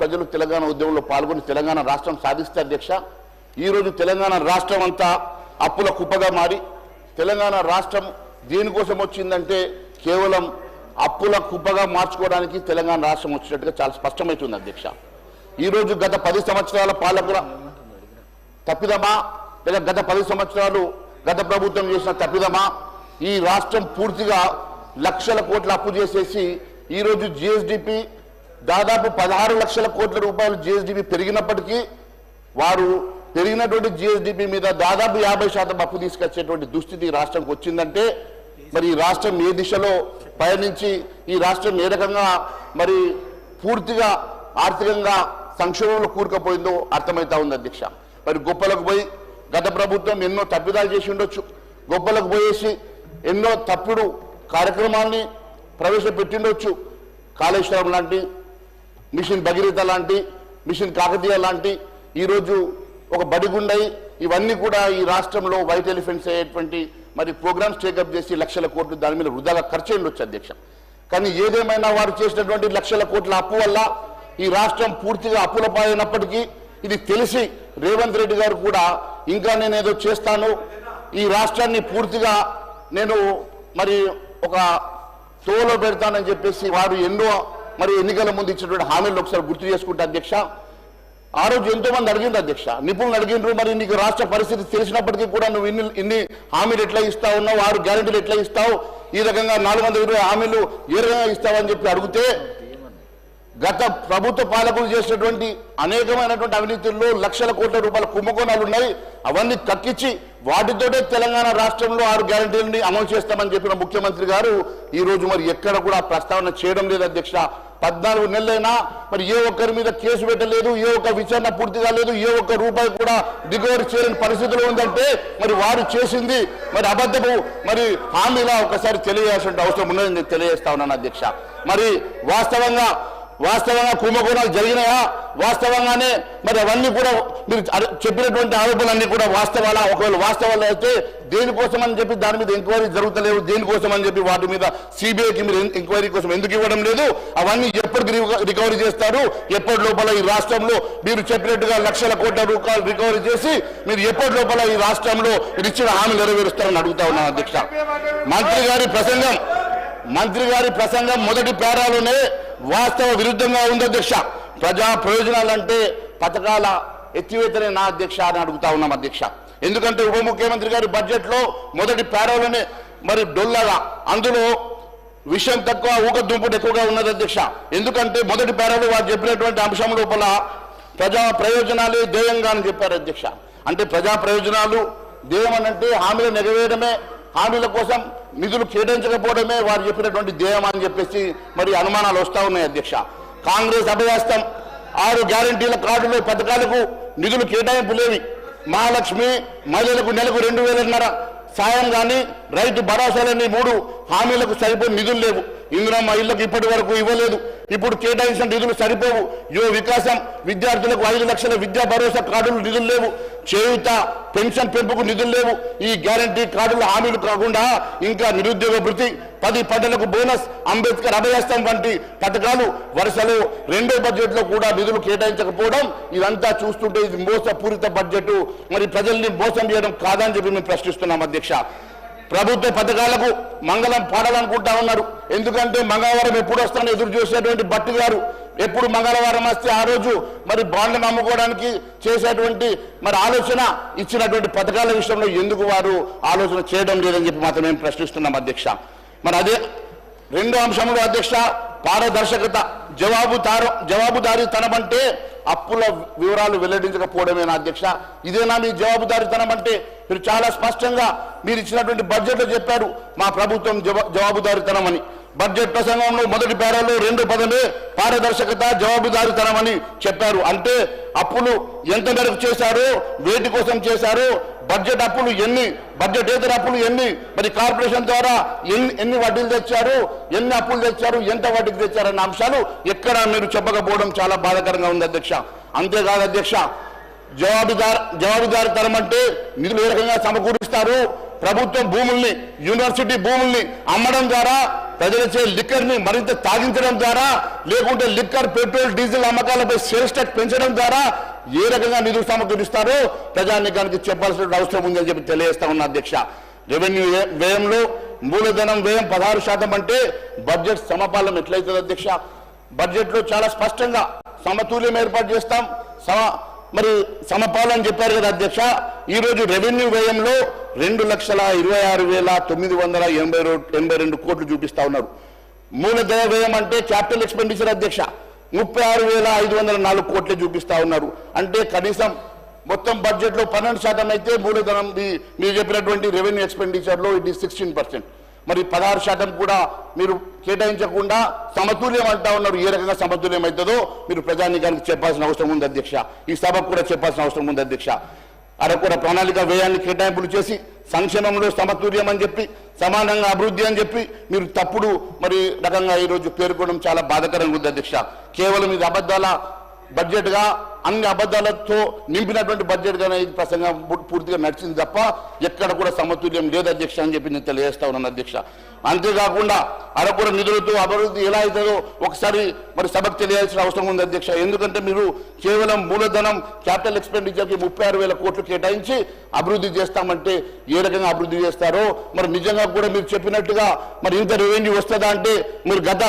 ప్రజలు తెలంగాణ ఉద్యమంలో పాల్గొని తెలంగాణ రాష్ట్రం సాధిస్తే అధ్యక్ష, ఈరోజు తెలంగాణ రాష్ట్రం అంతా అప్పుల కుప్పగా మారి తెలంగాణ రాష్ట్రం దేనికోసం వచ్చిందంటే కేవలం అప్పుల కుప్పగా మార్చుకోవడానికి తెలంగాణ రాష్ట్రం వచ్చినట్టుగా చాలా స్పష్టమవుతుంది అధ్యక్ష. ఈరోజు గత 10 సంవత్సరాల పాలకుల తప్పిదమా లేదా గత 10 సంవత్సరాలు గత ప్రభుత్వం చేసిన తప్పిదమా, ఈ రాష్ట్రం పూర్తిగా లక్షల కోట్ల అప్పు చేసేసి ఈరోజు జిఎస్డిపి దాదాపు 16 లక్షల కోట్ల రూపాయలు జిఎస్డిపి పెరిగినప్పటికీ వారు పెరిగినటువంటి జిఎస్డిపి మీద దాదాపు 50% అప్పు తీసుకొచ్చేటువంటి దుస్థితి రాష్ట్రంకి వచ్చిందంటే మరి ఈ రాష్ట్రం ఏ దిశలో పయనించి ఈ రాష్ట్రం ఏ రకంగా మరి పూర్తిగా ఆర్థికంగా సంక్షోభంలో కూరుకుపోయిందో అర్థమవుతా ఉంది అధ్యక్ష. మరి గొప్పలకు పోయి గత ప్రభుత్వం ఎన్నో తప్పిదాలు చేసి ఉండొచ్చు, గొప్పలకు పోయేసి ఎన్నో తప్పుడు కార్యక్రమాల్ని ప్రవేశపెట్టిండొచ్చు. కాళేశ్వరం లాంటి, మిషన్ భగీరథ లాంటి, మిషన్ కాకతీయ లాంటి ఈరోజు ఒక బడిగుండై ఇవన్నీ కూడా ఈ రాష్ట్రంలో వైట్ ఎలిఫెంట్స్ అయ్యేటువంటి మరి ప్రోగ్రామ్స్ టేకప్ చేసి లక్షల కోట్లు దాని మీద వృధాగా ఖర్చు ఉండొచ్చు అధ్యక్ష. కానీ ఏదేమైనా వారు చేసినటువంటి లక్షల కోట్ల అప్పు వల్ల ఈ రాష్ట్రం పూర్తిగా అప్పుల పాలైనప్పటికీ ఇది తెలిసి రేవంత్ రెడ్డి గారు కూడా ఇంకా నేనేదో చేస్తాను, ఈ రాష్ట్రాన్ని పూర్తిగా నేను మరి ఒక తోలో పెడతానని చెప్పేసి వారు ఎన్నో మరి ఎన్నికల ముందు ఇచ్చినటువంటి హామీలు ఒకసారి గుర్తు చేసుకుంటే అధ్యక్ష, ఆ రోజు ఎంతో మంది అడిగిండ్రు అధ్యక్ష, నిపుణులు అడిగిండ్రు, మరి నీకు రాష్ట్ర పరిస్థితి తెలిసినప్పటికీ కూడా నువ్వు ఇన్ని హామీలు ఎట్లా ఇస్తావు, 6 గ్యారెంటీలు ఎట్లా ఇస్తావు, ఈ రకంగా 420 హామీలు ఏ రకంగా ఇస్తావని చెప్పి అడిగితే గత ప్రభుత్వ పాలకులు చేసినటువంటి అనేకమైనటువంటి అవినీతుల్లో లక్షల కోట్ల రూపాయల కుంభకోణాలు ఉన్నాయి, అవన్నీ కక్కించి వాటితోటే తెలంగాణ రాష్ట్రంలో 6 గ్యారెంటీలని అమలు చేస్తామని చెప్పిన ముఖ్యమంత్రి గారు ఈ రోజు మరి ఎక్కడ కూడా ప్రస్తావన చేయడం లేదు అధ్యక్ష. 14 నెలలైనా మరి ఏ ఒక్కరి మీద కేసు పెట్టలేదు, ఏ ఒక్క విచారణ పూర్తి కాలేదు, ఏ ఒక్క రూపాయి కూడా రికవరీ చేయని పరిస్థితిలో ఉందంటే మరి వారు చేసింది మరి అబద్ధపు మరి హామీలా ఒకసారి తెలియజేయాల్సిన అవసరం ఉన్నదని నేను తెలియజేస్తా ఉన్నాను అధ్యక్ష. మరి వాస్తవంగా కుంభకోణాలు జరిగినాయా, వాస్తవంగానే మరి అవన్నీ కూడా మీరు చెప్పినటువంటి ఆరోపణలన్నీ కూడా వాస్తవాలా, ఒకవేళ వాస్తవాలు అయితే దేనికోసం అని చెప్పి దాని మీద ఎంక్వైరీ జరుగుతలేవు, దేనికోసం అని చెప్పి వాటి మీద సిబిఐకి మీరు ఎంక్వైరీ కోసం ఎందుకు ఇవ్వడం లేదు, అవన్నీ ఎప్పటికి రికవరీ చేస్తారు, ఎప్పటి లోపల ఈ రాష్ట్రంలో మీరు చెప్పినట్టుగా లక్షల కోట్ల రూపాయలు రికవరీ చేసి మీరు ఎప్పటి లోపల ఈ రాష్ట్రంలో మీరు ఇచ్చిన హామీ నెరవేరుస్తారని అడుగుతా ఉన్నాను అధ్యక్ష. మంత్రి గారి ప్రసంగం మొదటి పేరాలోనే వాస్తవ విరుద్ధంగా ఉంది అధ్యక్ష. ప్రజా ప్రయోజనాలంటే పథకాల ఎత్తివేతనే నా అధ్యక్ష అని అడుగుతా ఉన్నాం అధ్యక్ష. ఎందుకంటే ఉప ముఖ్యమంత్రి గారి బడ్జెట్ లో మొదటి పేరాలోనే మరి డొల్లగా అందులో విషయం తక్కువ ఊకదుంపుడు ఎక్కువగా ఉన్నది అధ్యక్ష. ఎందుకంటే మొదటి పేరాలో వారు చెప్పినటువంటి అంశం లోపల ప్రజా ప్రయోజనాలే ధ్యేయంగా అని చెప్పారు అధ్యక్ష. అంటే ప్రజా ప్రయోజనాలు ధ్యేయం అనంటే హామీలు నెరవేయడమే, హామీల కోసం నిధులు కేటాయించకపోవడమే వారు చెప్పినటువంటి ధ్యేయం అని చెప్పేసి మరి అనుమానాలు వస్తా ఉన్నాయి అధ్యక్ష. కాంగ్రెస్ అభయాస్తం 6 గ్యారెంటీల కార్డులు పథకాలకు నిధులు కేటాయింపు లేవి, మహాలక్ష్మి మహిళలకు నెలకు 2,500 సాయం కానీ రైతు భరోసాలని 3 హామీలకు సరిపోయిన నిధులు లేవు, ఇందిరమ్మ ఇళ్లకు ఇప్పటి వరకు ఇవ్వలేదు, ఇప్పుడు కేటాయించిన నిధులు సరిపోవు, యువ వికాసం విద్యార్థులకు 5 లక్షల విద్యా భరోసా కార్డులు నిధులు లేవు, చేయూత పెన్షన్ పెంపుకు నిధులు లేవు, ఈ గ్యారంటీ కార్డుల హామీలు కాకుండా ఇంకా నిరుద్యోగ భృతి 10 పంటలకు బోనస్, అంబేద్కర్ అభయాస్తం వంటి పథకాలు వరుసలో రెండో బడ్జెట్ లో కూడా నిధులు కేటాయించకపోవడం ఇదంతా చూస్తుంటే ఇది మోసపూరిత బడ్జెట్, మరి ప్రజల్ని మోసం చేయడం కాదని చెప్పి మేము ప్రశ్నిస్తున్నాం అధ్యక్ష. ప్రభుత్వ పథకాలకు మంగళం పాడాలనుకుంటా ఉన్నారు, ఎందుకంటే మంగళవారం ఎప్పుడు వస్తానో ఎదురు చూసేటువంటి భట్టి గారు ఎప్పుడు మంగళవారం వస్తే ఆ రోజు మరి బాండ్లను అమ్ముకోవడానికి చేసేటువంటి మరి ఆలోచన ఇచ్చినటువంటి పథకాల విషయంలో ఎందుకు వారు ఆలోచన చేయడం లేదని చెప్పి మాత్రం మేము ప్రశ్నిస్తున్నాం అధ్యక్ష. మరి అదే రెండో అంశంలో అధ్యక్ష పారదర్శకత, జవాబుదారీతనం అంటే అప్పుల వివరాలు వెల్లడించకపోవడమేనా అధ్యక్ష? ఇదేనా మీ జవాబుదారీతనం అంటే? మీరు చాలా స్పష్టంగా మీరు ఇచ్చినటువంటి బడ్జెట్లో చెప్పారు మా ప్రభుత్వం జవాబుదారీతనం అని. బడ్జెట్ ప్రసంగంలో మొదటి పేరాలో 2 పదమే పారదర్శకత, జవాబుదారీతనం అని చెప్పారు. అంటే అప్పులు ఎంత మేరకు చేశారో, వేటి కోసం చేశారో, బడ్జెట్ అప్పులు ఎన్ని, బడ్జెటేతర అప్పులు ఎన్ని, మరి కార్పొరేషన్ ద్వారా ఎన్ని వడ్డీలు తెచ్చారు, ఎన్ని అప్పులు తెచ్చారు, ఎంత వడ్డీకి తెచ్చారన్న అంశాలు ఎక్కడ మీరు చెప్పకపోవడం చాలా బాధాకరంగా ఉంది అధ్యక్ష. అంతేకాదు అధ్యక్ష, జవాబుదారీతనం అంటే నిధులు ఏ రకంగా సమకూరుస్తారు, ప్రభుత్వం భూముల్ని యూనివర్సిటీ భూముల్ని అమ్మడం ద్వారా ప్రజలచే లిక్కర్ని మరింత తాగించడం ద్వారా, లేకుంటే లిక్కర్, పెట్రోల్, డీజిల్ అమ్మకాలపై సేల్స్ ట్యాక్స్ పెంచడం ద్వారా ఏ రకంగా నిధులు సమకూరుస్తారో ప్రజానీకానికి చెప్పాల్సిన అవసరం ఉందని చెప్పి తెలియజేస్తా ఉన్నా అధ్యక్ష. రెవెన్యూ వ్యయంలో మూలధనం వ్యయం 16% అంటే బడ్జెట్ సమపాలన ఎట్లయితుంది అధ్యక్ష? బడ్జెట్ లో చాలా స్పష్టంగా సమతుల్యం ఏర్పాటు చేస్తాం, మరి సమపాలన చెప్పారు కదా అధ్యక్ష. ఈ రోజు రెవెన్యూ వ్యయంలో 2,26,982 కోట్లు చూపిస్తా ఉన్నారు. మూలధన వ్యయం అంటే క్యాపిటల్ ఎక్స్పెండిచర్ అధ్యక్ష 36,504 కోట్లు చూపిస్తా ఉన్నారు. అంటే కనీసం మొత్తం బడ్జెట్ లో 12% అయితే మూలధనం మీరు చెప్పినటువంటి రెవెన్యూ ఎక్స్పెండిచర్ లో ఇది 16%. మరి 16% కూడా మీరు కేటాయించకుండా సమతుల్యం అంటా ఉన్నారు. ఏ రకంగా సమతుల్యం అవుతుందో మీరు ప్రజానీకానికి చెప్పాల్సిన అవసరం ఉంది అధ్యక్ష. ఈ సభకు కూడా చెప్పాల్సిన అవసరం ఉంది అధ్యక్ష. అరకొర ప్రణాళిక వ్యయాన్ని కేటాయింపులు చేసి సంక్షేమంలో సమతుల్యం అని చెప్పి, సమానంగా అభివృద్ధి అని చెప్పి మీరు తప్పుడు మరి రకంగా ఈరోజు పేర్కొనడం చాలా బాధాకరంగా ఉంది అధ్యక్ష. కేవలం ఇది అబద్ధాల బడ్జెట్ గా, అన్ని అబద్ధాలతో నింపినటువంటి బడ్జెట్ గానే ఈ ప్రసంగం పూర్తిగా నడిచింది తప్ప ఎక్కడ కూడా సమతుల్యం లేదు అధ్యక్ష అని చెప్పి నేను తెలియజేస్తా ఉన్నాను అధ్యక్ష. అంతేకాకుండా అరకొర నిధులతో అభివృద్ధి ఎలా అవుతుందో ఒకసారి మరి సభకు తెలియాల్సిన అవసరం ఉంది అధ్యక్ష. ఎందుకంటే మీరు కేవలం మూలధనం క్యాపిటల్ ఎక్స్పెండిచర్కి 36,000 కోట్లు కేటాయించి అభివృద్ధి చేస్తామంటే ఏ రకంగా అభివృద్ధి చేస్తారో మరి నిజంగా కూడా మీరు చెప్పినట్టుగా మరి ఇంత రెవెన్యూ వస్తుందా అంటే మీరు గత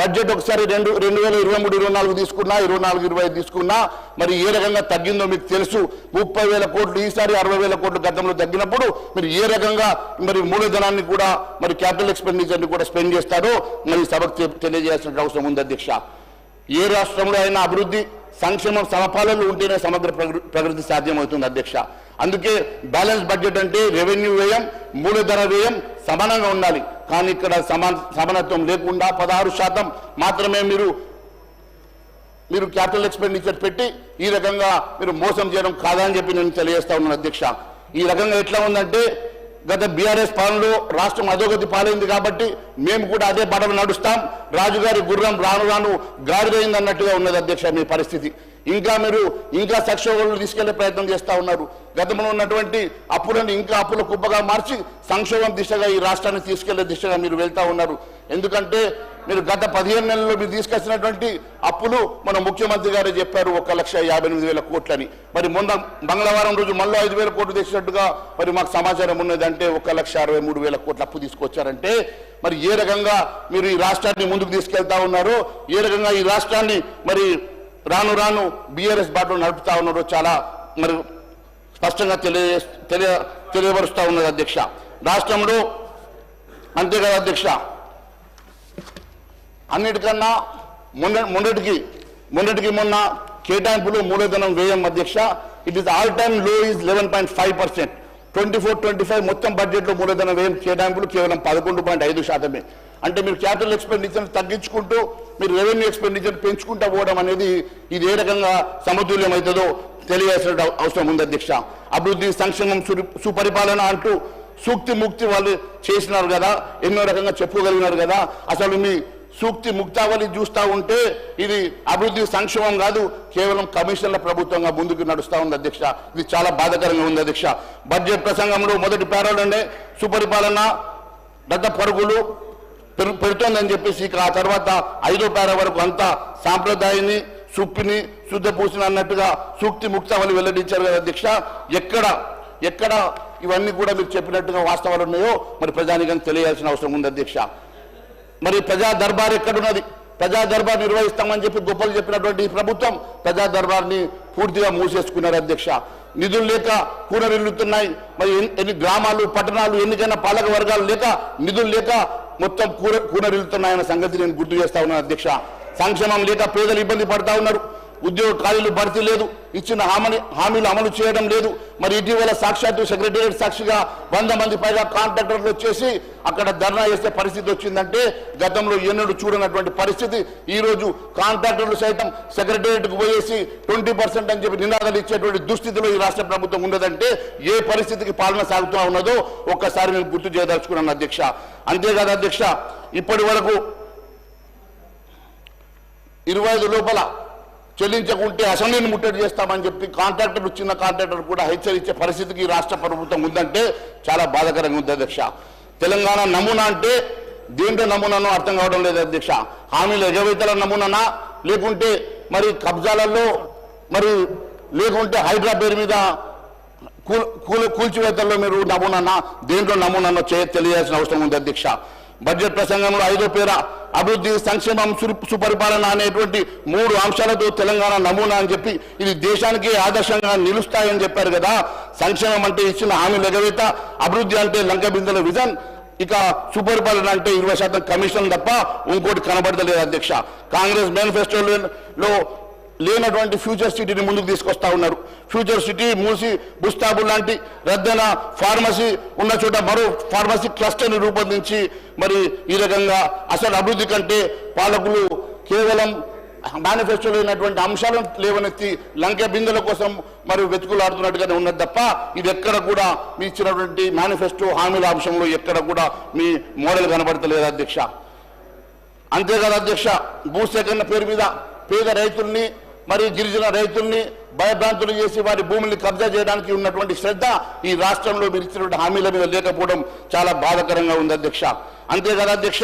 బడ్జెట్ ఒకసారి 2023-24 తీసుకున్నా, 24-25 తీసుకున్నా మరి ఏ రకంగా తగ్గిందో మీకు తెలుసు. 30,000 కోట్లు ఈసారి 60,000 కోట్లు గతంలో తగ్గినప్పుడు మీరు ఏ రకంగా మరి మూలధనాన్ని కూడా మరి క్యాపిటల్ ఎక్స్పెండిచర్ ని కూడా స్పెండ్ చేస్తారో మరి సభకు తెలియజేయాల్సిన అవసరం ఉంది అధ్యక్ష. ఏ రాష్ట్రంలో అయినా అభివృద్ధి, సంక్షేమం సమపాలనలు ఉంటేనే సమగ్ర ప్రగతి సాధ్యమవుతుంది అధ్యక్ష. అందుకే బ్యాలెన్స్ బడ్జెట్ అంటే రెవెన్యూ వ్యయం, మూలధన వ్యయం సమానంగా ఉండాలి. కానీ ఇక్కడ సమానత్వం లేకుండా 16% మాత్రమే మీరు క్యాపిటల్ ఎక్స్పెండిచర్ పెట్టి ఈ రకంగా మీరు మోసం చేయడం కాదని చెప్పి నేను తెలియజేస్తా ఉన్నాను అధ్యక్ష. ఈ రకంగా ఎట్లా ఉందంటే గత బీఆర్ఎస్ పాలనలో రాష్ట్రం అధోగతి పాలైంది కాబట్టి మేము కూడా అదే బాటలో నడుస్తాం, రాజుగారి గుర్రం రాను రాను గాడిదైంది అన్నట్టుగా ఉన్నది అధ్యక్ష మీ పరిస్థితి. ఇంకా సంక్షోభంలో తీసుకెళ్లే ప్రయత్నం చేస్తా ఉన్నారు. గతంలో ఉన్నటువంటి అప్పులను ఇంకా అప్పుల కుప్పగా మార్చి సంక్షోభం దిశగా ఈ రాష్ట్రాన్ని తీసుకెళ్లే దిశగా మీరు వెళ్తా ఉన్నారు. ఎందుకంటే మీరు గత 15 నెలల్లో మీరు తీసుకొచ్చినటువంటి అప్పులు మన ముఖ్యమంత్రి గారే చెప్పారు 1,58,000 కోట్లని. మరి మొన్న మంగళవారం రోజు మళ్ళీ 5,000 కోట్లు తెచ్చినట్టుగా మరి మాకు సమాచారం ఉన్నది. అంటే 1,63,000 కోట్ల అప్పు తీసుకొచ్చారంటే మరి ఏ రకంగా మీరు ఈ రాష్ట్రాన్ని ముందుకు తీసుకెళ్తా ఉన్నారో, ఏ రకంగా ఈ రాష్ట్రాన్ని మరి రాను రాను బీఆర్ఎస్ బాటలో నడుపుతా ఉన్నారో చాలా మరి స్పష్టంగా తెలియపరుస్తా ఉన్నది అధ్యక్ష. రాష్ట్రంలో అంతే కదా అధ్యక్ష, అన్నిటికన్నా మొన్నటికి మొన్న కేటాయింపులు మూలధనం వ్యయం అధ్యక్ష ఇట్ ఈస్ ఆల్ టైమ్ లో ఈజ్ 11.5%. 24-25 మొత్తం బడ్జెట్ లో మూలధన వ్యయం కేటాయింపులు కేవలం 11.5%. అంటే మీరు క్యాపిటల్ ఎక్స్పెండిచర్ తగ్గించుకుంటూ మీరు రెవెన్యూ ఎక్స్పెండిచర్ పెంచుకుంటూ పోవడం అనేది ఇది ఏ రకంగా సమతుల్యం అవుతుందో తెలియాల్సిన అవసరం ఉంది అధ్యక్ష. అభివృద్ధి, సంక్షేమం, సుపరిపాలన అంటూ సూక్తి ముక్తి వాళ్ళు చేసినారు కదా, ఎన్నో రకంగా చెప్పుకోగలిగినారు కదా. అసలు మీ సూక్తి ముక్తావళి చూస్తూ ఉంటే ఇది అభివృద్ధి సంక్షేమం కాదు, కేవలం కమిషన్ల ప్రభుత్వంగా ముందుకు నడుస్తూ ఉంది అధ్యక్ష. ఇది చాలా బాధాకరంగా ఉంది అధ్యక్ష. బడ్జెట్ ప్రసంగంలో మొదటి పేరాలోనే సుపరిపాలన రథ పరుగులు పెడుతోందని చెప్పేసి ఆ తర్వాత 5వ పేరా వరకు అంతా సాంప్రదాయాన్ని సుప్పిని శుద్ధపూసిన అన్నట్టుగా సూక్తి ముక్తావళి వెల్లడించారు కదా అధ్యక్ష. ఎక్కడ ఇవన్నీ కూడా మీరు చెప్పినట్టుగా వాస్తవాలు ఉన్నాయో మరి ప్రజానికం తెలియాల్సిన అవసరం ఉంది అధ్యక్ష. మరి ప్రజా దర్బార్ ఎక్కడున్నది? ప్రజా దర్బార్ నిర్వహిస్తామని చెప్పి గొప్పలు చెప్పినటువంటి ఈ ప్రభుత్వం ప్రజా దర్బార్ని పూర్తిగా మూసేసుకున్నారు అధ్యక్ష. నిధులు లేక కూనరిల్లుతున్నాయి. మరి ఎన్ని గ్రామాలు, పట్టణాలు, ఎన్నికైనా పాలక వర్గాలు లేక నిధులు లేక మొత్తం కూనరిల్లుతున్నాయన్న సంగతి నేను గుర్తు చేస్తా ఉన్నాను అధ్యక్ష. సంక్షేమం లేక పేదలు ఇబ్బంది పడతా ఉన్నారు. ఉద్యోగ ఖాళీలు భర్తీ లేదు, ఇచ్చిన హామీలు అమలు చేయడం లేదు. మరి ఇటీవల సాక్షాత్తు సెక్రటేరియట్ సాక్షిగా 100 మంది పైగా కాంట్రాక్టర్లు వచ్చేసి అక్కడ ధర్నా చేసే పరిస్థితి వచ్చిందంటే గతంలో ఎన్నడూ చూడనటువంటి పరిస్థితి. ఈ రోజు కాంట్రాక్టర్లు సైతం సెక్రటేరియట్కు పోయేసి 20% అని చెప్పి నినాదాలు ఇచ్చేటువంటి దుస్థితిలో ఈ రాష్ట్ర ప్రభుత్వం ఉన్నదంటే ఏ పరిస్థితికి పాలన సాగుతూ ఉన్నదో ఒక్కసారి నేను గుర్తు చేయదలుచుకున్నాను అధ్యక్ష. అంతేకాదు అధ్యక్ష, ఇప్పటి వరకు 25 లోపల చెల్లించకుంటే అసెంబ్లీని ముట్టడి చేస్తామని చెప్పి కాంట్రాక్టర్ చిన్న కాంట్రాక్టర్ కూడా హెచ్చరించే పరిస్థితికి రాష్ట్ర ప్రభుత్వం ఉందంటే చాలా బాధాకరంగా ఉంది అధ్యక్ష. తెలంగాణ నమూనా అంటే దేంట్లో నమూనానో అర్థం కావడం లేదు అధ్యక్ష. హామీల ఎగవేతల నమూనానా, లేకుంటే మరి కబ్జాలలో, మరి లేకుంటే హైడ్రా పేరు మీద కూల్చివేతల్లో మీరు నమూనానా, దేంట్లో నమూనానో తెలియాల్సిన అవసరం ఉంది అధ్యక్ష. బడ్జెట్ ప్రసంగంలో 5వ పేర అభివృద్ధి, సంక్షేమం, సుపరిపాలన అనేటువంటి 3 అంశాలతో తెలంగాణ నమూనా అని చెప్పి ఇది దేశానికి ఆదర్శంగా నిలుస్తాయని చెప్పారు కదా. సంక్షేమం అంటే ఇచ్చిన హామీల ఎగవేత, అభివృద్ధి అంటే లంక బిందెల విజన్, ఇక సుపరిపాలన అంటే 20% కమిషన్ తప్ప ఇంకోటి కనబడతలేదు అధ్యక్ష. కాంగ్రెస్ మేనిఫెస్టోలో లేనటువంటి ఫ్యూచర్ సిటీని ముందుకు తీసుకొస్తా ఉన్నారు. ఫ్యూచర్ సిటీ మూసి బుస్తాబు లాంటి రద్దన ఫార్మసీ ఉన్న చోట మరో ఫార్మసీ క్లస్టర్ని రూపొందించి మరి ఈ రకంగా అసలు అభివృద్ధి కంటే పాలకులు కేవలం మేనిఫెస్టోలో అయినటువంటి అంశాలను లేవనెత్తి లంక బిందెల కోసం మరి వెతుకులాడుతున్నట్టుగానే ఉన్నది తప్ప ఇది ఎక్కడ కూడా మీ ఇచ్చినటువంటి మేనిఫెస్టో హామీల అంశంలో ఎక్కడ కూడా మీ మోడల్ కనబడతలేదు అధ్యక్ష. అంతేకాదు అధ్యక్ష, భూసేకరణ పేరు మీద పేద రైతుల్ని మరి గిరిజన రైతుల్ని భయభ్రాంతులు చేసి వారి భూముల్ని కబ్జా చేయడానికి ఉన్నటువంటి శ్రద్ధ ఈ రాష్ట్రంలో మీరు ఇచ్చినటువంటి హామీల మీద లేకపోవడం చాలా బాధాకరంగా ఉంది అధ్యక్ష. అంతేకాదు అధ్యక్ష,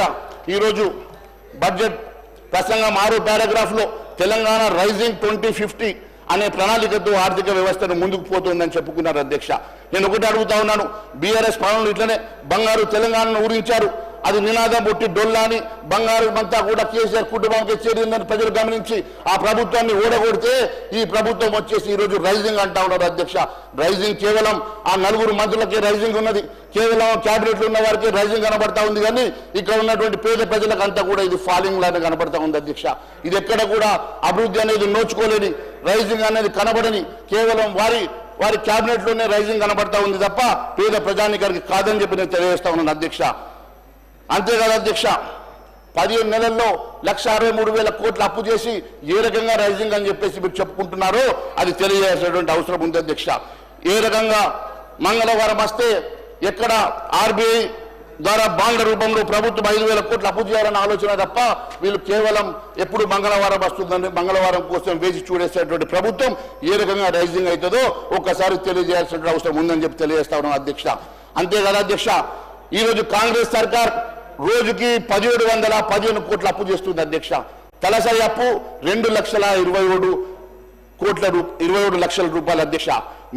ఈరోజు బడ్జెట్ ప్రసంగం 6వ పారాగ్రాఫ్లో తెలంగాణ రైజింగ్ 2050 అనే ప్రణాళికతో ఆర్థిక వ్యవస్థను ముందుకు పోతుందని చెప్పుకున్నారు అధ్యక్ష. నేను ఒకటి అడుగుతా ఉన్నాను, బీఆర్ఎస్ పాలనలు ఇట్లనే బంగారు తెలంగాణను ఊరించారు, అది నినాదం పుట్టి డొల్లాని బంగారు అంతా కూడా కేసీఆర్ కుటుంబానికి చేరిందని ప్రజలు గమనించి ఆ ప్రభుత్వాన్ని ఓడగొడితే ఈ ప్రభుత్వం వచ్చేసి ఈరోజు రైజింగ్ అంటా ఉన్నారు అధ్యక్ష. రైజింగ్ కేవలం ఆ 4 మంత్రులకే రైజింగ్ ఉన్నది, కేవలం క్యాబినెట్లో ఉన్న వారికి రైజింగ్ కనబడతా ఉంది, కానీ ఇక్కడ ఉన్నటువంటి పేద ప్రజలకు అంతా కూడా ఇది ఫాలింగ్ లాగా కనబడతా ఉంది అధ్యక్ష. ఇది ఎక్కడ కూడా అభివృద్ధి అనేది నోచుకోలేని, రైజింగ్ అనేది కనబడని, కేవలం వారి క్యాబినెట్లోనే రైజింగ్ కనబడతా ఉంది తప్ప పేద ప్రజానికానికి కాదని చెప్పి నేను తెలియజేస్తా ఉన్నాను అధ్యక్ష. అంతేకాదు అధ్యక్ష, 15 నెలల్లో 1,63,000 కోట్ల అప్పు చేసి ఏ రకంగా రైజింగ్ అని చెప్పేసి మీరు చెప్పుకుంటున్నారో అది తెలియజేయాల్సినటువంటి అవసరం ఉంది అధ్యక్ష. ఏ రకంగా మంగళవారం వస్తే ఎక్కడ ఆర్బీఐ ద్వారా బాండ్ల రూపంలో ప్రభుత్వం 5,000 కోట్ల అప్పు చేయాలన్న ఆలోచన తప్ప వీళ్ళు కేవలం ఎప్పుడు మంగళవారం వస్తుందని మంగళవారం కోసం వేచి చూడేసేటువంటి ప్రభుత్వం ఏ రకంగా రైజింగ్ అవుతుందో ఒక్కసారి తెలియజేయాల్సిన అవసరం ఉందని చెప్పి తెలియజేస్తా ఉన్నాం అధ్యక్ష. అంతేకాదు అధ్యక్ష, ఈరోజు కాంగ్రెస్ సర్కార్ రోజుకి 1,715 కోట్ల అప్పు చేస్తుంది అధ్యక్ష. తలసరి అప్పు 2,27 లక్షల రూపాయలు అధ్యక్ష.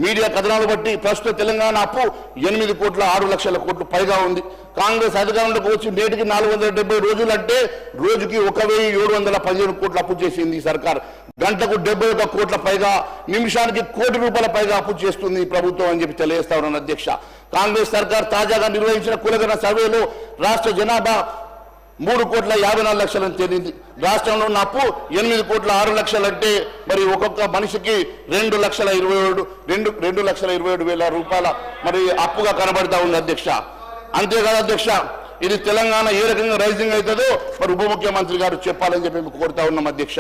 మీడియా కథనాలు బట్టి ప్రస్తుత తెలంగాణ అప్పు 8,06,00,000 కోట్లు పైగా ఉంది. కాంగ్రెస్ అధికారంలోకి వచ్చి నేటికి 470 రోజులు అంటే రోజుకి 1,715 కోట్ల అప్పు చేసింది ఈ సర్కార్. గంటకు 71 కోట్ల పైగా, నిమిషానికి ₹1,00,00,000 పైగా అప్పు చేస్తుంది ఈ ప్రభుత్వం అని చెప్పి తెలియజేస్తా ఉన్నాను అధ్యక్ష. కాంగ్రెస్ సర్కార్ తాజాగా నిర్వహించిన కులగణన సర్వేలో రాష్ట్ర జనాభా 3,54,00,000 తేలింది. రాష్ట్రంలో ఉన్న అప్పు 8,06,00,000 అంటే మరి ఒక్కొక్క మనిషికి 2,27,000 రూపాయల మరి అప్పుగా కనబడతా ఉంది అధ్యక్ష. అంతేకాదు అధ్యక్ష, ఇది తెలంగాణ ఏ రకంగా రైజింగ్ అవుతుందో మరి ఉప ముఖ్యమంత్రి గారు చెప్పాలని చెప్పి మేము కోరుతా ఉన్నాం అధ్యక్ష.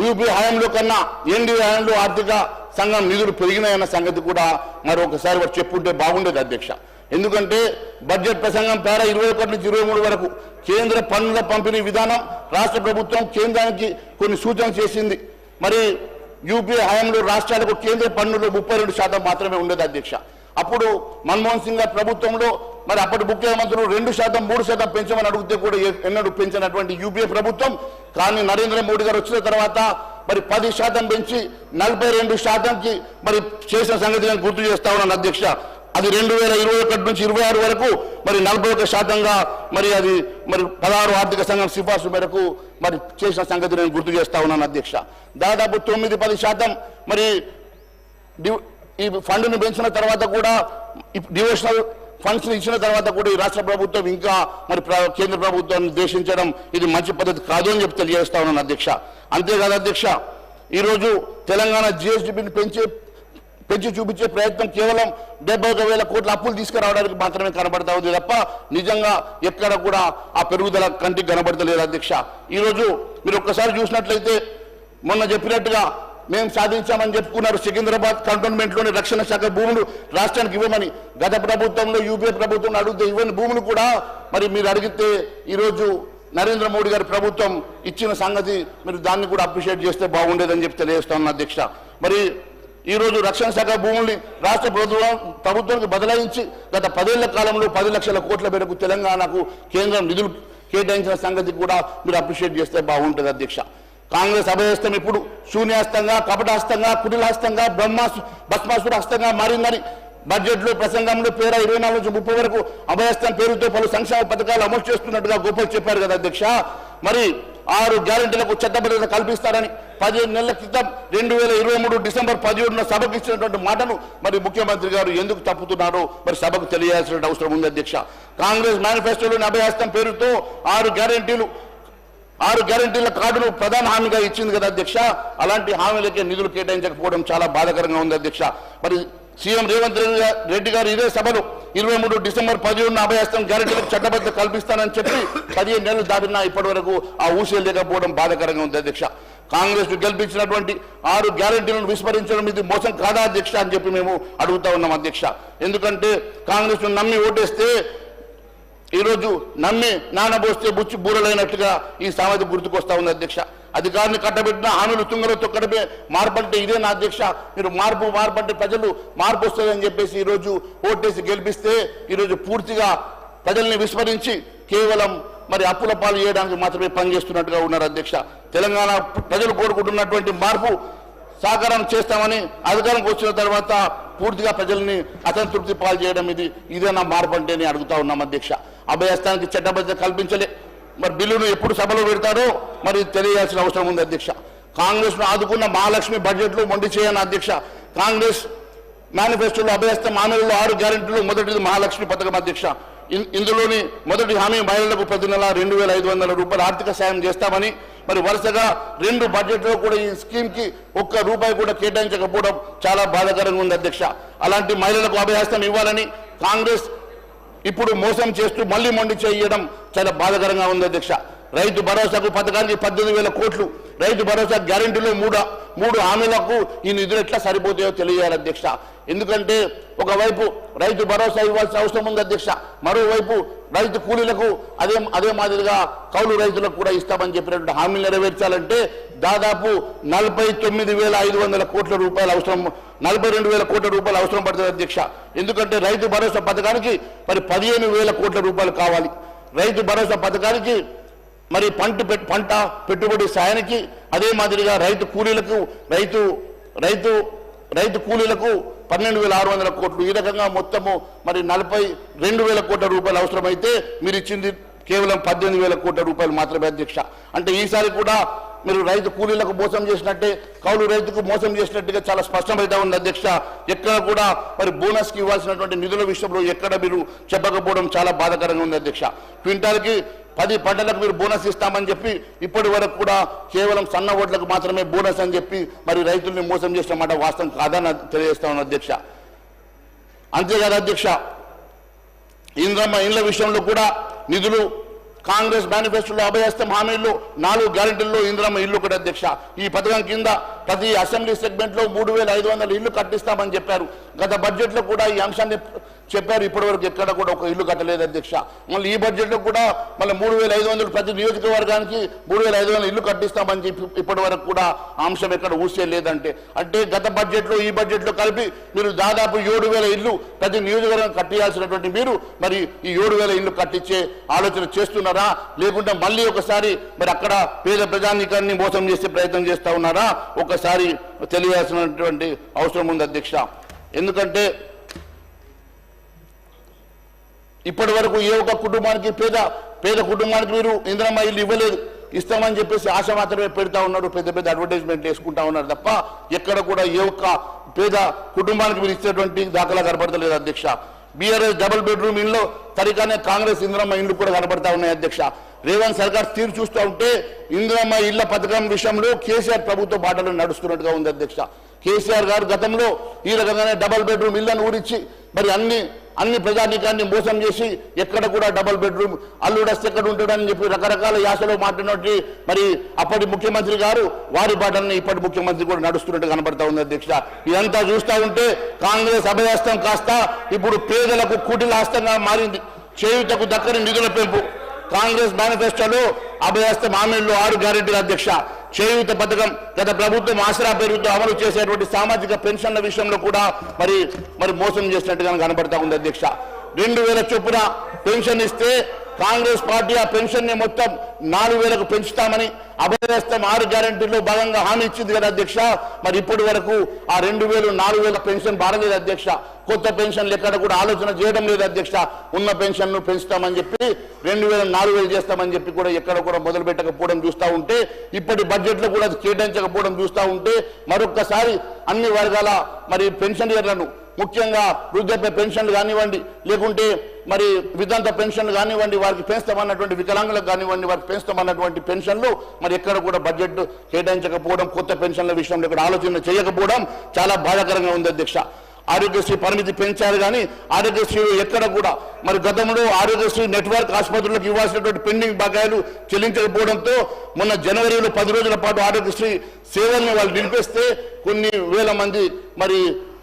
యూపీ హయాంలో కన్నా ఎన్డీఏ హయాంలో ఆర్థిక సంఘం నిధులు పెరిగినాయన్న సంగతి కూడా మరి ఒకసారి వారు చెప్పుంటే బాగుండేది అధ్యక్ష. ఎందుకంటే బడ్జెట్ ప్రసంగం పేరా 21 నుంచి 23 వరకు కేంద్ర పన్నుల పంపిణీ విధానం రాష్ట్ర ప్రభుత్వం కేంద్రానికి కొన్ని సూచనలు చేసింది. మరి యూపీ హయాంలో రాష్ట్రాలకు కేంద్ర పన్నులు 32% మాత్రమే ఉండేది అధ్యక్ష. అప్పుడు మన్మోహన్ సింగ్ గారి ప్రభుత్వంలో మరి అప్పటి ముఖ్యమంత్రులు 2%, 3% పెంచమని అడిగితే కూడా ఎన్నడూ పెంచినటువంటి యూపీఏ ప్రభుత్వం కానీ నరేంద్ర మోడీ గారు వచ్చిన తర్వాత మరి 10% పెంచి 42%కి మరి చేసిన సంగతి నేను గుర్తు చేస్తా ఉన్నాను అధ్యక్ష. అది 2021 నుంచి 26 వరకు మరి 41%గా మరి అది మరి 16 ఆర్థిక సంఘం సిఫార్సు మేరకు మరి చేసిన సంగతి నేను గుర్తు చేస్తా ఉన్నాను అధ్యక్ష. దాదాపు 9-10% మరి ఈ ఫండ్ను పెంచిన తర్వాత కూడా డివోషనల్ ఫండ్స్ ఇచ్చిన తర్వాత కూడా ఈ రాష్ట్ర ప్రభుత్వం ఇంకా మరి కేంద్ర ప్రభుత్వాన్ని దేశించడం ఇది మంచి పద్ధతి కాదు అని చెప్పి తెలియజేస్తా ఉన్నాను అధ్యక్ష. అంతేకాదు అధ్యక్ష, ఈరోజు తెలంగాణ జిఎస్డిపిని పెంచి చూపించే ప్రయత్నం కేవలం 71,000 కోట్ల అప్పులు తీసుకురావడానికి మాత్రమే కనబడతా ఉంది తప్ప నిజంగా ఎక్కడ కూడా ఆ పెరుగుదల కంటికి కనబడతలేదు అధ్యక్ష. ఈరోజు మీరు ఒక్కసారి చూసినట్లయితే మొన్న చెప్పినట్టుగా మేము సాధించామని చెప్పుకున్నారు సికింద్రాబాద్ కంటోన్మెంట్లోని రక్షణ శాఖ భూములు రాష్ట్రానికి ఇవ్వమని. గత ప్రభుత్వంలో యూపీఏ ప్రభుత్వం అడిగితే ఇవ్వని భూములు కూడా మరి మీరు అడిగితే ఈరోజు నరేంద్ర మోడీ గారి ప్రభుత్వం ఇచ్చిన సంగతి మీరు దాన్ని కూడా అప్రిషియేట్ చేస్తే బాగుండేదని చెప్పి తెలియజేస్తాను అధ్యక్ష. మరి ఈరోజు రక్షణ శాఖ భూముల్ని రాష్ట్ర ప్రభుత్వానికి బదలాయించి గత 10 ఏళ్ల కాలంలో 10 లక్షల కోట్ల మేరకు తెలంగాణకు కేంద్రం నిధులు కేటాయించిన సంగతి కూడా మీరు అప్రిషియేట్ చేస్తే బాగుంటుంది అధ్యక్ష. కాంగ్రెస్ అభయహస్తం ఇప్పుడు శూన్యాస్తంగా, కపటాస్తంగా, కుటిలాస్తంగా, భస్మాసుర హస్తంగా మారిందని బడ్జెట్లో ప్రసంగంలో 24 నుంచి 30 వరకు అభయహస్తం పేరుతో పలు సంక్షేమ పథకాలు అమలు చేస్తున్నట్టుగా గోపాల్ చెప్పారు కదా అధ్యక్ష. మరి 6 గ్యారెంటీలకు చట్టబద్ధత కల్పిస్తారని 15 నెలల క్రితం 2023 డిసెంబర్ 17న సభకు ఇచ్చినటువంటి మాటను మరి ముఖ్యమంత్రి గారు ఎందుకు తప్పుతున్నారో మరి సభకు తెలియాల్సిన అవసరం ఉంది అధ్యక్ష. కాంగ్రెస్ మేనిఫెస్టోలోని అభయహస్తం పేరుతో 6 గ్యారెంటీల కార్డును ప్రధాన హామీగా ఇచ్చింది కదా అధ్యక్ష. అలాంటి హామీలకే నిధులు కేటాయించకపోవడం చాలా బాధాకరంగా ఉంది అధ్యక్ష. మరి సీఎం రేవంత్ రెడ్డి గారు ఇదే సభలో 23 డిసెంబర్ 17న అభయహస్తం గ్యారెంటీలకు చట్టబద్ధత కల్పిస్తానని చెప్పి 15 నెలలు దాటినా ఇప్పటి వరకు ఆ ఊసే లేకపోవడం బాధాకరంగా ఉంది అధ్యక్ష. కాంగ్రెస్ గెలిపించినటువంటి 6 గ్యారెంటీలను విస్మరించడం ఇది మోసం కాదా అధ్యక్ష అని చెప్పి మేము అడుగుతా ఉన్నాం అధ్యక్ష. ఎందుకంటే కాంగ్రెస్ నమ్మి ఓటేస్తే ఈరోజు నమ్మి నానబోస్తే బుచ్చి బూరలైనట్టుగా ఈ సామెత గుర్తుకొస్తా ఉంది అధ్యక్ష. అధికారిని కట్టబెట్టిన హామీలు తుంగలో తొక్కడమే మార్పు అంటే ఇదే నా అధ్యక్ష. మీరు మార్పు అంటే ప్రజలు మార్పు వస్తుందని చెప్పేసి ఈరోజు ఓటేసి గెలిపిస్తే ఈరోజు పూర్తిగా ప్రజల్ని విస్మరించి కేవలం మరి అప్పుల పాలు చేయడానికి మాత్రమే పనిచేస్తున్నట్టుగా ఉన్నారు అధ్యక్ష. తెలంగాణ ప్రజలు కోరుకుంటున్నటువంటి మార్పు సాకారం చేస్తామని అధికారంకి వచ్చిన తర్వాత పూర్తిగా ప్రజల్ని అసంతృప్తి పాలు చేయడం ఇదేనా మార్పు అంటే అని అడుగుతా ఉన్నాం అధ్యక్ష. అభయహస్తానికి చట్టబద్ధత కల్పించలే. మరి బిల్లును ఎప్పుడు సభలో పెడతారో మరి తెలియాల్సిన అవసరం ఉంది అధ్యక్ష. కాంగ్రెస్ను ఆదుకున్న మహాలక్ష్మి బడ్జెట్లో మొండి చేయని అధ్యక్ష. కాంగ్రెస్ మేనిఫెస్టోలో అభయహస్తం హామీలలో 6 గ్యారెంటీలు మొదటిది మహాలక్ష్మి పథకం అధ్యక్ష. ఇందులోని మొదటి హామీ మహిళలకు ప్రతి నెల 2500 రూపాయల ఆర్థిక సాయం చేస్తామని మరి వరుసగా 2 బడ్జెట్లో కూడా ఈ స్కీమ్కి ₹1 కూడా కేటాయించకపోవడం చాలా బాధాకరంగా ఉంది అధ్యక్ష. అలాంటి మహిళలకు అభయహస్తం ఇవ్వాలని కాంగ్రెస్ ఇప్పుడు మోసం చేస్తూ మళ్ళీ మొండి చేయడం చాలా బాధాకరంగా ఉంది అధ్యక్ష. రైతు భరోసాకు పథకానికి 18,000 కోట్లు, రైతు భరోసా గ్యారెంటీలో 3 హామీలకు ఈ నిధులు ఎట్లా సరిపోతాయో తెలియాలి అధ్యక్ష. ఎందుకంటే ఒకవైపు రైతు భరోసా ఇవ్వాల్సిన అవసరం ఉంది అధ్యక్ష, మరోవైపు రైతు కూలీలకు అదే మాదిరిగా కౌలు రైతులకు కూడా ఇస్తామని చెప్పినటువంటి హామీలు నెరవేర్చాలంటే దాదాపు 49,500 కోట్ల రూపాయలు అవసరం, 42,000 కోట్ల రూపాయలు అవసరం పడుతుంది అధ్యక్ష. ఎందుకంటే రైతు భరోసా పథకానికి మరి 15,000 కోట్ల రూపాయలు కావాలి. రైతు భరోసా పథకానికి మరి పంట పెట్టుబడి సాయానికి అదే మాదిరిగా రైతు కూలీలకు 12,600 కోట్లు, ఈ రకంగా మొత్తము మరి 42,000 కోట్ల రూపాయలు అవసరమైతే మీరు ఇచ్చింది కేవలం 18,000 కోట్ల రూపాయలు మాత్రమే అధ్యక్ష. అంటే ఈసారి కూడా మీరు రైతు కూలీలకు మోసం చేసినట్టే, కౌలు రైతుకు మోసం చేసినట్టుగా చాలా స్పష్టమైతే ఉంది అధ్యక్ష. ఎక్కడ కూడా మరి బోనస్కి ఇవ్వాల్సినటువంటి నిధుల విషయంలో ఎక్కడ మీరు చెప్పకపోవడం చాలా బాధాకరంగా ఉంది అధ్యక్ష. క్వింటాల్కి 10 పంటలకు మీరు బోనస్ ఇస్తామని చెప్పి ఇప్పటి వరకు కూడా కేవలం సన్న ఓట్లకు మాత్రమే బోనస్ అని చెప్పి మరి రైతుల్ని మోసం చేసిన మాట వాస్తవం కాదని తెలియజేస్తా ఉన్నాను అధ్యక్ష. అంతేకాదు అధ్యక్ష, ఇంద్రమ్మ ఇండ్ల విషయంలో కూడా నిధులు కాంగ్రెస్ మేనిఫెస్టోలో అభయహస్తం హామీల్లో 4 గ్యారెంటీల్లో ఇంద్రమ్మ ఇల్లు కూడా అధ్యక్ష. ఈ పథకం కింద ప్రతి అసెంబ్లీ సెగ్మెంట్లో 3,500 ఇల్లు కట్టిస్తామని చెప్పారు. గత బడ్జెట్లో కూడా ఈ అంశాన్ని చెప్పారు. ఇప్పటివరకు ఎక్కడ కూడా ఒక ఇల్లు కట్టలేదు అధ్యక్ష. మళ్ళీ ఈ బడ్జెట్లో కూడా మళ్ళీ 3,500 ప్రతి నియోజకవర్గానికి 3,500 ఇల్లు కట్టిస్తామని చెప్పి ఇప్పటి వరకు కూడా అంశం ఎక్కడ ఊసే లేదంటే అంటే గత బడ్జెట్లో ఈ బడ్జెట్లో కలిపి మీరు దాదాపు 7,000 ఇల్లు ప్రతి నియోజకవర్గం కట్టియాల్సినటువంటి మీరు మరి ఈ 7,000 ఇల్లు కట్టించే ఆలోచన చేస్తున్నారా, లేకుంటే మళ్ళీ ఒకసారి మరి అక్కడ పేద ప్రజానీకాన్ని మోసం చేసే ప్రయత్నం చేస్తా ఉన్నారా, ఒకసారి తెలియాల్సినటువంటి అవసరం ఉంది అధ్యక్ష. ఎందుకంటే ఇప్పటి వరకు ఏ ఒక్క కుటుంబానికి పేద కుటుంబానికి మీరు ఇంద్రమ్మ ఇల్లు ఇవ్వలేదు. ఇస్తామని చెప్పేసి ఆశ మాత్రమే పెడతా ఉన్నారు, పెద్ద అడ్వర్టైజ్మెంట్ వేసుకుంటా ఉన్నారు తప్ప ఎక్కడ కూడా ఏ ఒక్క పేద కుటుంబానికి మీరు ఇచ్చేటువంటి దాఖలా కనపడతలేదు అధ్యక్ష. బీఆర్ఎస్ డబుల్ బెడ్రూమ్ ఇల్లు తరిగానే కాంగ్రెస్ ఇంద్రమ్మ ఇల్లు కూడా కనపడతా ఉన్నాయి అధ్యక్ష. రేవంత్ సర్కార్ తీరు చూస్తూ ఉంటే ఇంద్రమ్మ ఇళ్ల పథకం విషయంలో కేసీఆర్ ప్రభుత్వ బాటలు నడుస్తున్నట్టుగా ఉంది అధ్యక్ష. కేసీఆర్ గారు గతంలో ఈ రకంగానే డబుల్ బెడ్రూమ్ ఇళ్లను ఊరించి మరి అన్ని ప్రజానీకాన్ని మోసం చేసి ఎక్కడ కూడా డబుల్ బెడ్రూమ్ అల్లుడస్తే ఎక్కడ ఉంటాడని చెప్పి రకరకాల యాసలో మాట్లాడినట్టు మరి అప్పటి ముఖ్యమంత్రి గారు వారి బాటల్ని ఇప్పటి ముఖ్యమంత్రి కూడా నడుస్తున్నట్టు కనబడతా ఉంది అధ్యక్ష. ఇదంతా చూస్తూ ఉంటే కాంగ్రెస్ అభయహస్తం కాస్త ఇప్పుడు పేదలకు కుటిలాస్తంగా మారింది. చేయుతకు దక్కని నిధుల పెంపు కాంగ్రెస్ మేనిఫెస్టోలో అభయహస్తం హామీల్లో 6 గ్యారెంటీలు అధ్యక్ష. చేయూత పథకం గత ప్రభుత్వం ఆసరా పేరుతో అమలు చేసేటువంటి సామాజిక పెన్షన్ల విషయంలో కూడా మరి మోసం చేసినట్టుగా కనబడతా ఉంది అధ్యక్ష. 2000 చొప్పున పెన్షన్ ఇస్తే కాంగ్రెస్ పార్టీ ఆ పెన్షన్ ని మొత్తం 4000కు పెంచుతామని అభయహస్తం 6 గ్యారెంటీల్లో భాగంగా హామీ ఇచ్చింది కదా అధ్యక్ష. మరి ఇప్పటి వరకు ఆ 2000 4000 పెన్షన్ బారలేదు అధ్యక్ష. కొత్త పెన్షన్లు ఎక్కడ కూడా ఆలోచన చేయడం లేదు అధ్యక్ష. ఉన్న పెన్షన్ను పెంచుతామని చెప్పి 2000 4000 చేస్తామని చెప్పి కూడా ఎక్కడ కూడా మొదలు పెట్టకపోవడం చూస్తూ ఉంటే, ఇప్పటి బడ్జెట్లో కూడా అది కేటాయించకపోవడం చూస్తూ ఉంటే, మరొక్కసారి అన్ని వర్గాల మరి పెన్షనర్లను ముఖ్యంగా వృద్ధాప్య పెన్షన్లు కానివ్వండి, లేకుంటే మరి వితంత పెన్షన్లు కానివ్వండి, వారికి పెంచుతామన్నటువంటి వికలాంగులకు కానివ్వండి, వారికి పెంచుతామన్నటువంటి పెన్షన్లు మరి ఎక్కడ కూడా బడ్జెట్ కేటాయించకపోవడం, కొత్త పెన్షన్ల విషయంలో ఇక్కడ ఆలోచన చేయకపోవడం చాలా బాధాకరంగా ఉంది అధ్యక్ష. ఆరోగ్యశ్రీ పరిమితి పెంచారు కానీ ఆరోగ్యశ్రీ ఎక్కడ కూడా మరి గతంలో ఆరోగ్యశ్రీ నెట్వర్క్ ఆసుపత్రులకు ఇవ్వాల్సినటువంటి పెండింగ్ బకాయిలు చెల్లించకపోవడంతో మొన్న జనవరిలో 10 రోజుల పాటు ఆరోగ్యశ్రీ సేవలను వాళ్ళు నిలిపేస్తే కొన్ని వేల మంది మరి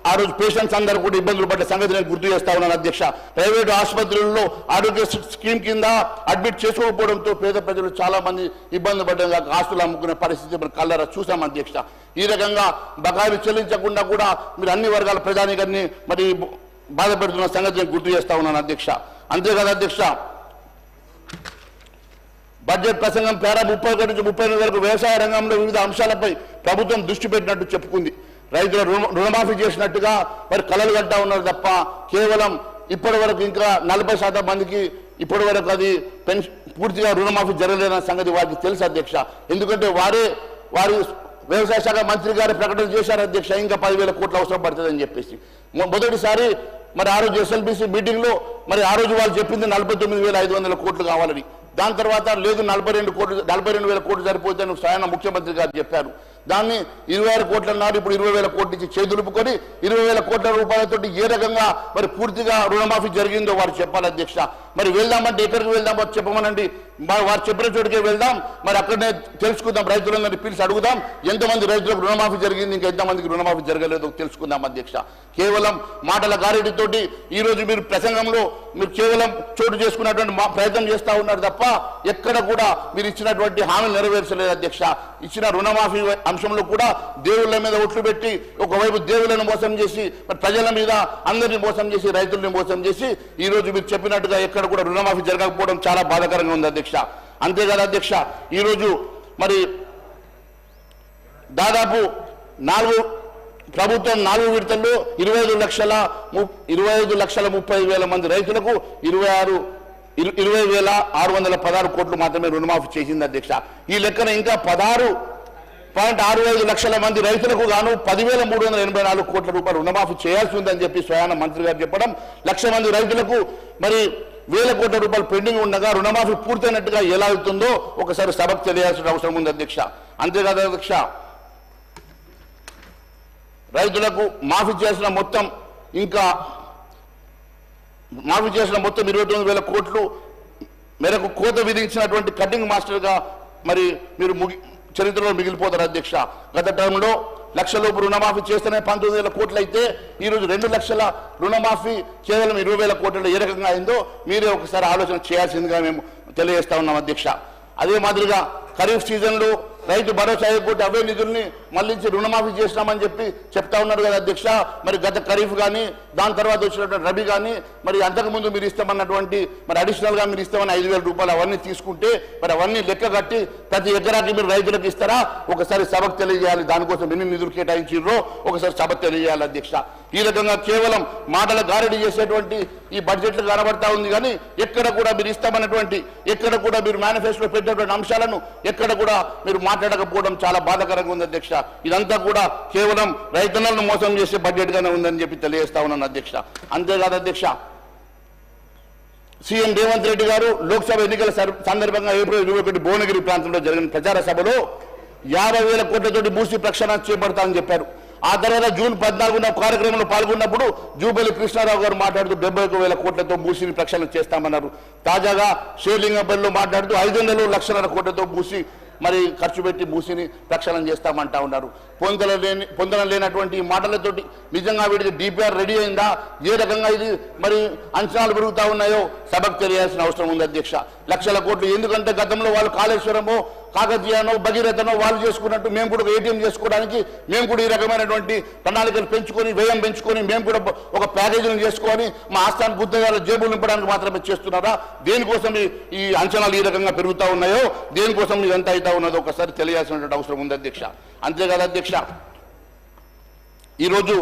ఆ రోజు పేషెంట్స్ అందరూ కూడా ఇబ్బందులు పడ్డ సంగతి నేను గుర్తు చేస్తా ఉన్నాను అధ్యక్ష. ప్రైవేటు ఆసుపత్రుల్లో ఆరోగ్య స్కీమ్ కింద అడ్మిట్ చేసుకోకపోవడంతో పేద ప్రజలు చాలా మంది ఇబ్బంది పడ్డ ఆస్తులు అమ్ముకునే పరిస్థితి మనం కళ్ళారా చూసాం అధ్యక్ష. ఈ రకంగా బకాయిలు చెల్లించకుండా కూడా మీరు అన్ని వర్గాల ప్రజానికాన్ని మరి బాధ పెడుతున్న సంగతి నేను గుర్తు చేస్తా ఉన్నాను అధ్యక్ష. అంతేకాదు అధ్యక్ష, బడ్జెట్ ప్రసంగం పేరా 31 నుంచి 38 వరకు వ్యవసాయ రంగంలో వివిధ అంశాలపై ప్రభుత్వం దృష్టి పెట్టినట్టు చెప్పుకుంది. రైతుల రుణమాఫీ చేసినట్టుగా మరి కలలు కట్టా ఉన్నారు తప్ప కేవలం ఇప్పటి వరకు ఇంకా 40% మందికి ఇప్పటి వరకు అది పూర్తిగా రుణమాఫీ జరగలేదన్న సంగతి వారికి తెలుసు అధ్యక్ష. ఎందుకంటే వారి వ్యవసాయ శాఖ మంత్రి గారు ప్రకటన చేశారు అధ్యక్ష, ఇంకా 10,000 కోట్లు అవసరం పడుతుందని చెప్పేసి. మొదటిసారి మరి ఆ రోజు ఎస్ఎల్బిసి మీటింగ్లో మరి ఆ రోజు వాళ్ళు చెప్పింది 49,500 కోట్లు కావాలని. దాని తర్వాత లేదు 42,000 కోట్లు సరిపోతుందని స్వయం ముఖ్యమంత్రి గారు చెప్పారు. దాన్ని 26 కోట్లు అన్నారు. ఇప్పుడు 20,000 కోట్లు ఇచ్చి చేదులుపుకొని 20,000 కోట్ల రూపాయలతో ఏ రకంగా మరి పూర్తిగా రుణమాఫీ జరిగిందో వారు చెప్పాలి అధ్యక్ష. మరి వెళ్దామంటే ఎక్కడికి వెళ్దామో చెప్పమనండి, వారు చెప్పిన చోటుకే వెళ్దాం, మరి అక్కడనే తెలుసుకుందాం, రైతులందరినీ పిలిచి అడుగుదాం ఎంతమంది రైతులకు రుణమాఫీ జరిగింది, ఇంకా ఎంతమందికి రుణమాఫీ జరగలేదో తెలుసుకుందాం అధ్యక్ష. కేవలం మాటల గారెడితోటి ఈ రోజు మీరు ప్రసంగంలో మీరు కేవలం చోటు చేసుకున్నటువంటి ప్రయత్నం చేస్తూ ఉన్నారు తప్ప ఎక్కడ కూడా మీరు ఇచ్చినటువంటి హామీలు నెరవేర్చలేదు అధ్యక్ష. ఇచ్చిన రుణమాఫీ అంశంలో కూడా దేవుళ్ళ మీద ఒట్లు పెట్టి ఒకవైపు దేవుళ్ళను మోసం చేసి ప్రజల మీద అందరినీ మోసం చేసి రైతుల్ని మోసం చేసి ఈ రోజు మీరు చెప్పినట్టుగా ఎక్కడ కూడా రుణమాఫీ జరగకపోవడం చాలా బాధాకరంగా ఉంది అధ్యక్ష. అంతేకాదు అధ్యక్ష, ఈరోజు మరి దాదాపు ప్రభుత్వం 4 విడతల్లో 25,30,000 మంది రైతులకు 20,616 కోట్లు మాత్రమే రుణమాఫీ చేసింది అధ్యక్ష. ఈ లెక్కన ఇంకా 16.65 లక్షల మంది రైతులకు గాను 10,384 కోట్ల రూపాయలు రుణమాఫీ చేయాల్సి ఉందని చెప్పి స్వయాన మంత్రి గారు చెప్పడం, 1,00,000 మంది రైతులకు మరి 1,000 కోట్ల రూపాయలు పెండింగ్ ఉండగా రుణమాఫీ పూర్తయినట్టుగా ఎలా అవుతుందో ఒకసారి సభకు తెలియాల్సిన అవసరం ఉంది అధ్యక్ష. అంతేకాదు అధ్యక్ష, రైతులకు మాఫీ చేసిన మొత్తం 29,000 కోట్లు మేరకు కోత విధించినటువంటి కటింగ్ మాస్టర్గా మరి మీరు చరిత్రలో మిగిలిపోతారు అధ్యక్ష. గత టర్మ్లో 1,00,000 లోపు రుణమాఫీ చేస్తేనే 19,000 కోట్లు అయితే ఈరోజు 2 లక్షల రుణమాఫీ కేవలం 20,000 కోట్లలో ఏ రకంగా అయిందో మీరే ఒకసారి ఆలోచన చేయాల్సిందిగా మేము తెలియజేస్తా ఉన్నాం అధ్యక్ష. అదే మాదిరిగా ఖరీఫ్ సీజన్లో రైతు భరోసా ఎగ్గొట్టి అవే నిధుల్ని మళ్ళించి రుణమాఫీ చేసినామని చెప్పి చెప్తా ఉన్నారు కదా అధ్యక్ష. మరి గత ఖరీఫ్ కానీ దాని తర్వాత వచ్చినటువంటి రబీ కానీ మరి అంతకుముందు మీరు ఇస్తామన్నటువంటి మరి అడిషనల్గా మీరు ఇస్తామని 5,000 రూపాయలు అవన్నీ తీసుకుంటే మరి అవన్నీ లెక్క కట్టి ప్రతి ఎకరాకి మీరు రైతులకు ఇస్తారా ఒకసారి సభకు తెలియజేయాలి. దానికోసం ఎన్ని నిధులు కేటాయించారో ఒకసారి సభకు తెలియజేయాలి అధ్యక్ష. ఈ రకంగా కేవలం మాటల గారడి చేసేటువంటి ఈ బడ్జెట్లు కనబడతా ఉంది కానీ ఎక్కడ కూడా మీరు ఇస్తామన్నటువంటి ఎక్కడ కూడా మీరు మేనిఫెస్టోలో పెట్టినటువంటి అంశాలను ఎక్కడ కూడా మీరు మాట్లాడకపోవడం చాలా బాధాకరంగా ఉంది అధ్యక్ష. ఇదంతా కూడా కేవలం రైతులను మోసం చేసే బడ్జెట్ గానే ఉందని చెప్పి తెలియజేస్తా ఉన్నాను అధ్యక్ష. అంతేకాదు అధ్యక్ష, సీఎం రేవంత్ రెడ్డి గారు లోక్సభ ఎన్నికల సందర్భంగా ఏప్రిల్ 21 భువనగిరి ప్రాంతంలో జరిగిన ప్రచార సభలో 50,000 కోట్లతోటి భూసి ప్రక్షాళన చేపడతామని చెప్పారు. ఆ తర్వాత జూన్ 14న కార్యక్రమంలో పాల్గొన్నప్పుడు జూపల్లి కృష్ణారావు గారు మాట్లాడుతూ 71,000 కోట్లతో భూసిని ప్రక్షాళన చేస్తామన్నారు. తాజాగా షేర్లింగంపల్లిలో మాట్లాడుతూ 500 లక్షల కోట్లతో భూసి మరి ఖర్చు పెట్టి భూసిని ప్రక్షాళన చేస్తామంటా ఉన్నారు. పొందన లేనటువంటి మాటలతోటి నిజంగా వీటికి డిపిఆర్ రెడీ అయిందా, ఏ రకంగా ఇది మరి అంచనాలు పెరుగుతా ఉన్నాయో సభకు తెలియాల్సిన అవసరం ఉంది అధ్యక్ష. 1,00,000 కోట్లు ఎందుకంటే గతంలో వాళ్ళు కాళేశ్వరము కాకతీయనో భగీరథనో వాళ్ళు చేసుకున్నట్టు మేము కూడా ఏటీఎం చేసుకోవడానికి మేము కూడా ఈ రకమైనటువంటి ప్రణాళికలు పెంచుకొని వ్యయం పెంచుకొని మేము కూడా ఒక ప్యాకేజీని చేసుకొని మా ఆస్థాన బుద్ధగాల జేబులు నింపడానికి మాత్రమే చేస్తున్నారా? దేనికోసం ఈ అంచనాలు ఈ రకంగా పెరుగుతూ ఉన్నాయో, దేనికోసం ఇదంతా అవుతా ఉన్నదో ఒకసారి తెలియాల్సినటువంటి అవసరం ఉంది అధ్యక్ష. అంతేకాదు అధ్యక్ష, ఈరోజు